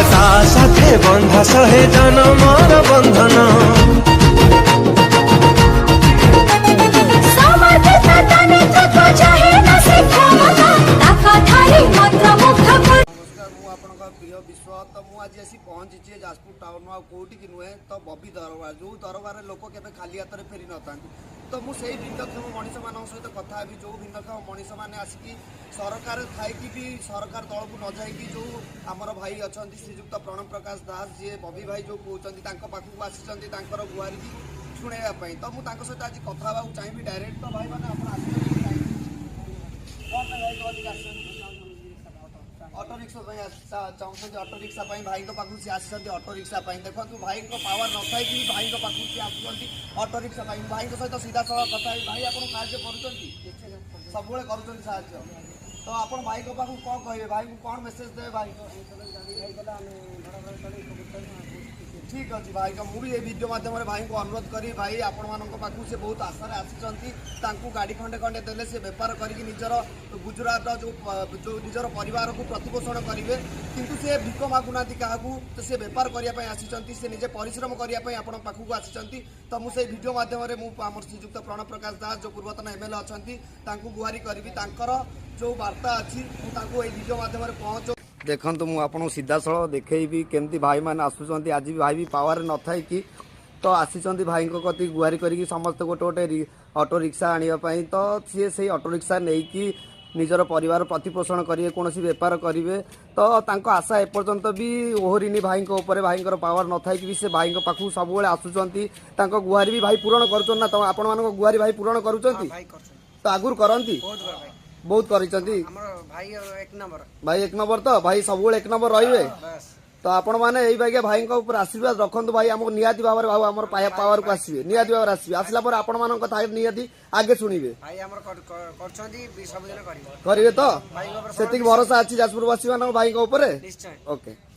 ता साथे बंधा सहे जनमर बंधन प्रिय विश्व तो मुझे आसी पहुँची जाजपुर टाउन कौटी की नुहे तो बबी दरबार जो दरबार लोक के खाली हाथ में फेरी न था तो मुझे भिन्नक्षम मनीष मान सहित कथा भी जो भिन्नक्षम मनीष मैंने आसिकी सरकार थी भी सरकार दल को न जाकि जो आमर भाई अच्छा श्रीजुक्त प्रणव प्रकाश दास जी बबी भाई जो कहते पाखक आसी गुहारी शुणाइवाई तो मुझे सहित आज कथा चाहिए डायरेक्ट तो भाई मैंने ऑटो रिक्शा चाहते ऑटो रिक्शा भाई पाखु सी आसी ऑटो रिक्शा देखो भाई पावर न था कि भाई पाखु सी आसुँच ऑटो रिक्शा भाई सहित सीधा सड़क कथा भाई आप साहय सब कर तो आप भाई पाखु कौन कहे भाई को कौन मेसेज दे भाई ठीक अच्छे भाई मुझे वीडियो मध्यम भाई को अनुरोध करी भाई आपण पाखु से बहुत आशा आसी गाड़ी खंडे खंडे देले से बेपार करके निजर गुजरात जो निजर परिवार को प्रतिपोषण करेंगे किंतु से भिक मागुना क्या तो से बेपार करने आसी से निजे परिश्रम करने आप पाखक आसी तो मुझे वीडियो मध्यम आम श्रीजुक्त प्रणव प्रकाश दास जो पूर्वतन एमएलए अच्छा गुहारी करी जो वार्ता अच्छी मुझे वीडियो मध्यम पहुँच देखु मुझे सीधा सड़क देखी केमती भाई मैंने आसुँच आज भी भाई भी पावर न था कि तो आसी भाई कति गुहारी करके समस्त गोटे गोटे ऑटो रिक्शा आने तो सी से ऑटो रिक्शा नहीं कि निजर परिवार प्रतिपोषण करेंगे कौन बेपार करेंगे तो आशा एपर्यंत भी ओहरीनी भाई भाई पावर न था कि से भाई पाखु सब आसुँच गुहारी भी भाई पूरण कर तो आपण मान गुहारी भाई पूरण कर तो आगुरी करती बहुत भाई एक नंबर तो भाई सब एक नंबर रही तो आपण मैंने यही भाई भाई आशीर्वाद रखु भाई आमको निहाती भाव में आम पावर को आसवे निहाती भाव आसवे आसला आपण मान निहाती आगे शुणवे करेंगे तो से भरोसा अच्छी जाजपुरवासी मान भाई ओके।